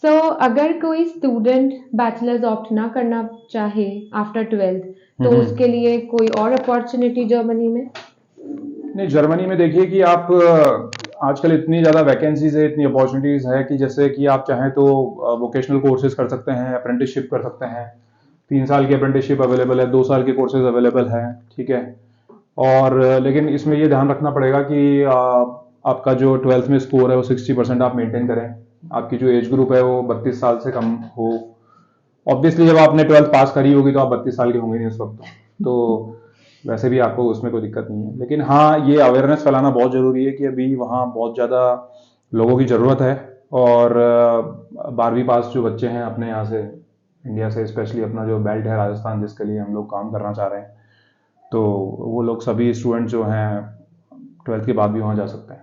अगर कोई student bachelors opt ना करना चाहे आफ्टर 12th, तो उसके लिए कोई और अपॉर्चुनिटी जर्मनी में? नहीं, जर्मनी में देखिए कि आप आजकल इतनी ज़्यादा वैकेंसीज है, इतनी अपॉर्चुनिटीज़ है कि जैसे कि आप चाहें तो वोकेशनल कोर्सेज कर सकते हैं, अप्रेंटिसशिप कर सकते हैं। 3 साल की अप्रेंटिसशिप अवेलेबल है, 2 साल के कोर्सेज अवेलेबल हैं, ठीक है। और लेकिन इसमें ये ध्यान रखना पड़ेगा कि आपका जो 12th में स्कोर है वो 60% आप मेंटेन करें। आपकी जो एज ग्रुप है वो 32 साल से कम हो। ऑब्वियसली जब आपने 12th पास करी होगी तो आप 32 साल के होंगे नहीं उस वक्त, तो वैसे भी आपको उसमें कोई दिक्कत नहीं है। लेकिन हाँ, ये अवेयरनेस फैलाना बहुत ज़रूरी है कि अभी वहाँ बहुत ज़्यादा लोगों की ज़रूरत है। और 12वीं पास जो बच्चे हैं अपने यहाँ से, इंडिया से, स्पेशली अपना जो बेल्ट है राजस्थान जिसके लिए हम लोग काम करना चाह रहे हैं, तो वो लोग सभी स्टूडेंट जो हैं 12th के बाद भी वहाँ जा सकते हैं।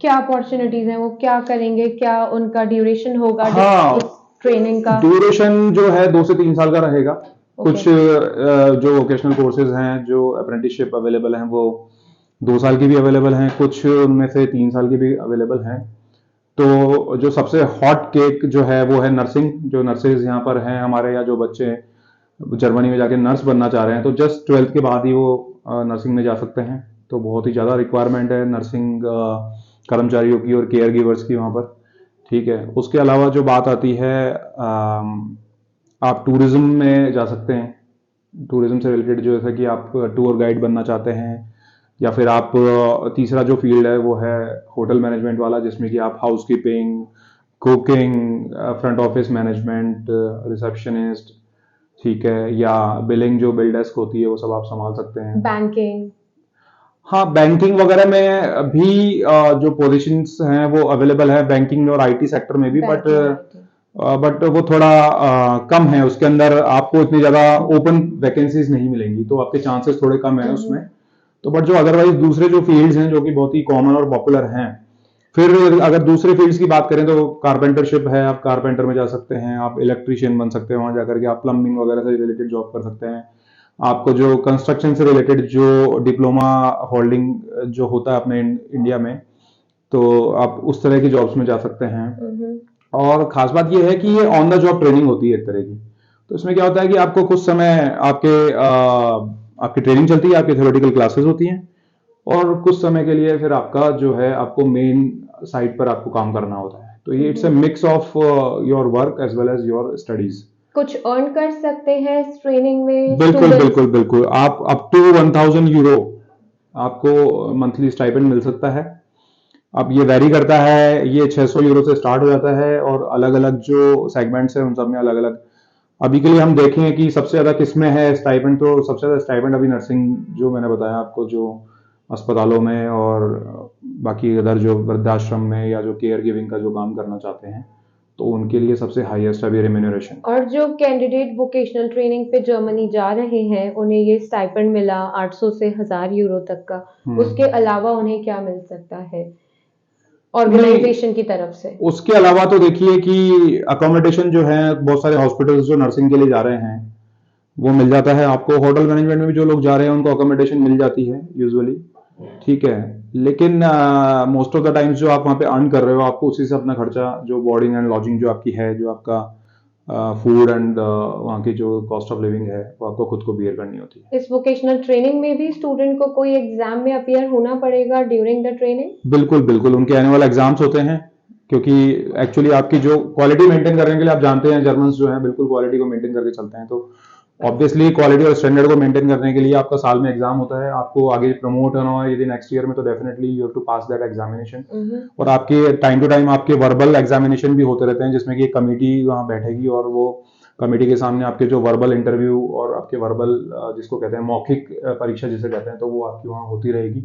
क्या अपॉर्चुनिटीज हैं, वो क्या करेंगे, क्या उनका ड्यूरेशन होगा हाँ, उस ट्रेनिंग का? ड्यूरेशन जो है 2 से 3 साल का रहेगा। कुछ ओके। जो वोकेशनल कोर्सेज हैं, जो अप्रेंटिसशिप अवेलेबल हैं, वो 2 साल की भी अवेलेबल हैं, कुछ उनमें से 3 साल की भी अवेलेबल हैं। तो जो सबसे हॉट केक जो है वो है नर्सिंग। जो नर्सेज यहाँ पर हैं हमारे, या जो बच्चे जर्मनी में जाके नर्स बनना चाह रहे हैं, तो जस्ट 12th के बाद ही वो नर्सिंग में जा सकते हैं। तो बहुत ही ज़्यादा रिक्वायरमेंट है नर्सिंग कर्मचारियों की और केयर गिवर्स की वहाँ पर, ठीक है। उसके अलावा जो बात आती है, आप टूरिज्म में जा सकते हैं। टूरिज्म से रिलेटेड जो है कि आप टूर गाइड बनना चाहते हैं, या फिर आप तीसरा जो फील्ड है वो है होटल मैनेजमेंट वाला, जिसमें कि आप house keeping, cooking, front office management, receptionist, ठीक है, या बिलिंग जो बिल डेस्क होती है वो सब आप संभाल सकते हैं। बैंकिंग? हाँ, बैंकिंग वगैरह में भी जो पोजीशंस हैं वो अवेलेबल है, बैंकिंग में और आईटी सेक्टर में भी, बट वो थोड़ा कम है। उसके अंदर आपको इतनी ज़्यादा ओपन वैकेंसीज नहीं मिलेंगी, तो आपके चांसेस थोड़े कम है उसमें। तो बट जो अदरवाइज दूसरे जो फील्ड्स हैं जो कि बहुत ही कॉमन और पॉपुलर हैं, फिर अगर दूसरे फील्ड्स की बात करें तो कारपेंटरशिप है, आप कारपेंटर में जा सकते हैं, आप इलेक्ट्रिशियन बन सकते हैं, वहां जाकर के आप प्लम्बिंग वगैरह से रिलेटेड जॉब कर सकते हैं। आपको जो कंस्ट्रक्शन से रिलेटेड जो डिप्लोमा होल्डिंग जो होता है अपने इंडिया में, तो आप उस तरह की जॉब्स में जा सकते हैं। और खास बात यह है कि ये ऑन द जॉब ट्रेनिंग होती है एक तरह की। तो इसमें क्या होता है कि आपको कुछ समय आपकी ट्रेनिंग चलती है, आपकी थ्योरेटिकल क्लासेस होती हैं, और कुछ समय के लिए फिर आपका जो है आपको मेन साइट पर आपको काम करना होता है। तो ये it's a mix of your work as well as your studies. कुछ अर्न कर सकते हैं इस ट्रेनिंग में बिल्कुल students? बिल्कुल बिल्कुल, आप अप टू 1000 यूरो आपको मंथली स्टाइपेंड मिल सकता है। अब ये वेरी करता है, ये 600 यूरो से स्टार्ट हो जाता है, और अलग अलग जो सेगमेंट्स हैं उन सब में अलग अलग। अभी के लिए हम देखें कि सबसे ज्यादा किसमें है स्टाइपेंड, तो सबसे ज्यादा स्टाइपेंड अभी नर्सिंग, जो मैंने बताया आपको, जो अस्पतालों में और बाकी अदर जो वृद्धाश्रम में या जो केयर गिविंग का जो काम करना चाहते हैं, तो उनके लिए सबसे हाईएस्ट अभी रेम्यूनरेशन। और जो कैंडिडेट वोकेशनल ट्रेनिंग पे जर्मनी जा रहे हैं, उन्हें ये स्टाइपेंड मिला 800 से 1000 यूरो तक का, उसके अलावा उन्हें क्या मिल सकता है ऑर्गेनाइजेशन की तरफ से? उसके अलावा तो देखिए कि अकोमोडेशन जो है, बहुत सारे हॉस्पिटल्स जो नर्सिंग के लिए जा रहे हैं वो मिल जाता है आपको। होटल मैनेजमेंट में भी जो लोग जा रहे हैं उनको अकोमोडेशन मिल जाती है यूजुअली, ठीक है। लेकिन मोस्ट ऑफ द टाइम्स जो आप वहाँ पे अर्न कर रहे हो, आपको उसी से अपना खर्चा, जो बोर्डिंग एंड लॉजिंग जो आपकी है, जो आपका फूड एंड वहाँ की जो कॉस्ट ऑफ लिविंग है, वो आपको खुद को बियर करनी होती है। इस वोकेशनल ट्रेनिंग में भी स्टूडेंट को कोई एग्जाम में अपीयर होना पड़ेगा ड्यूरिंग द ट्रेनिंग? बिल्कुल बिल्कुल, उनके एनुअल एग्जाम्स होते हैं, क्योंकि एक्चुअली आपकी जो क्वालिटी मेंटेन करने के लिए, आप जानते हैं जर्मन्स जो है बिल्कुल क्वालिटी को मेंटेन करके चलते हैं, तो ऑब्वियसली क्वालिटी और स्टैंडर्ड को मेंटेन करने के लिए आपका साल में एग्जाम होता है। आपको आगे प्रमोट होना हो यदि नेक्स्ट ईयर में, तो definitely you have to pass that examination. और आपके टाइम टू टाइम आपके वर्बल एग्जामिनेशन भी होते रहते हैं, जिसमें कि एक कमेटी वहाँ बैठेगी, और वो कमेटी के सामने आपके जो वर्बल इंटरव्यू और आपके वर्बल जिसको कहते हैं मौखिक परीक्षा जिसे कहते हैं, तो वो आपकी वहाँ होती रहेगी।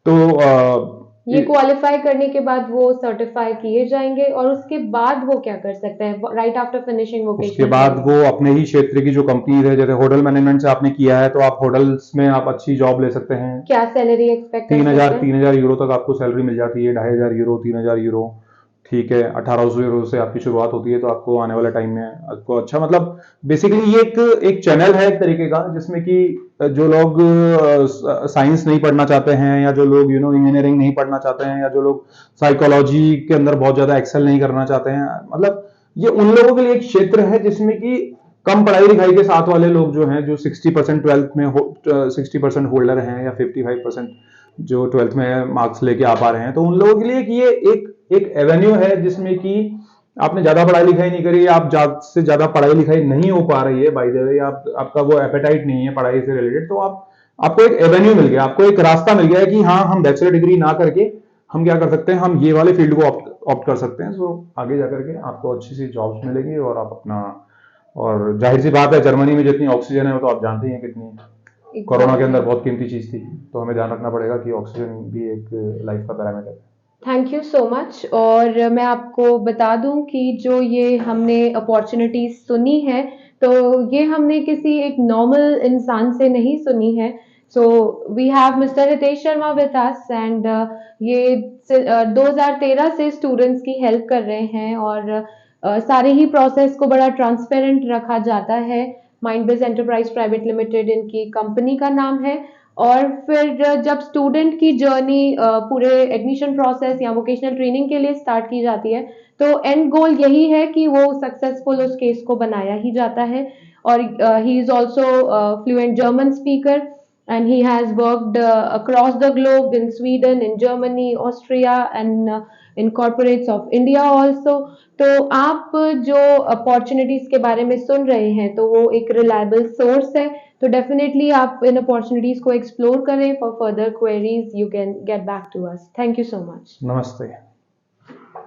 तो ये क्वालिफाई करने के बाद वो सर्टिफाई किए जाएंगे, और उसके बाद वो क्या कर सकते हैं राइट आफ्टर फिनिशिंग वोकेशनल? उसके बाद वो अपने ही क्षेत्र की जो कंपनीज है, जैसे होटल मैनेजमेंट से आपने किया है, तो आप होटल्स में आप अच्छी जॉब ले सकते हैं। क्या सैलरी एक्सपेक्ट कर सकते हैं? 3000 यूरो तक आपको सैलरी मिल जाती है, 2500 यूरो, 3000 यूरो, ठीक है। 1800 यूरो से आपकी शुरुआत होती है, तो आपको आने वाले टाइम में आपको अच्छा, मतलब बेसिकली ये एक चैनल है एक तरीके का, जिसमें कि जो लोग साइंस नहीं पढ़ना चाहते हैं, या जो लोग इंजीनियरिंग नहीं पढ़ना चाहते हैं, या जो लोग साइकोलॉजी के अंदर बहुत ज्यादा एक्सेल नहीं करना चाहते हैं, मतलब ये उन लोगों के लिए एक क्षेत्र है जिसमें कि कम पढ़ाई लिखाई के साथ वाले लोग जो हैं, जो 60% ट्वेल्थ में 60% होल्डर हैं, या 55% जो ट्वेल्थ में मार्क्स लेके आ पा रहे हैं, तो उन लोगों के लिए कि ये एक एवेन्यू है जिसमें कि आपने ज्यादा पढ़ाई लिखाई नहीं करी, आप ज्यादा से ज्यादा पढ़ाई लिखाई नहीं हो पा रही है, बाय द वे आपका वो एपेटाइट नहीं है पढ़ाई से रिलेटेड, तो आपको एक एवेन्यू मिल गया, आपको एक रास्ता मिल गया है कि हाँ, हम बैचलर डिग्री ना करके हम क्या कर सकते हैं, हम ये वाले फील्ड को ऑप्ट कर सकते हैं। सो आगे जाकर के आपको अच्छी सी जॉब्स मिलेगी, और आप अपना, और जाहिर सी बात है, जर्मनी में जितनी ऑक्सीजन है वो तो आप जानते ही हैं कितनी है। कोरोना के अंदर बहुत कीमती चीज थी, तो हमें ध्यान रखना पड़ेगा कि ऑक्सीजन भी एक लाइफ का पैरामीटर है। Thank you so much. और मैं आपको बता दूं कि जो ये हमने अपॉर्चुनिटीज सुनी है, तो ये हमने किसी एक नॉर्मल इंसान से नहीं सुनी है। So we have mister Hitesh Sharma with us, and ये 2013 से स्टूडेंट्स की हेल्प कर रहे हैं, और सारे ही प्रोसेस को बड़ा ट्रांसपेरेंट रखा जाता है। माइंडबिज एंटरप्राइज प्राइवेट लिमिटेड इनकी कंपनी का नाम है। और फिर जब स्टूडेंट की जर्नी पूरे एडमिशन प्रोसेस या वोकेशनल ट्रेनिंग के लिए स्टार्ट की जाती है, तो एंड गोल यही है कि वो सक्सेसफुल उस केस को बनाया ही जाता है। और he is also fluent German speaker, and he has worked across the globe in Sweden, in Germany, Austria, and in corporates of India also. तो आप जो अपॉर्चुनिटीज के बारे में सुन रहे हैं, तो वो एक रिलायबल सोर्स है। तो डेफिनेटली आप इन अपॉर्चुनिटीज को एक्सप्लोर करें। For further queries you can get back to us. Thank you so much. नमस्ते।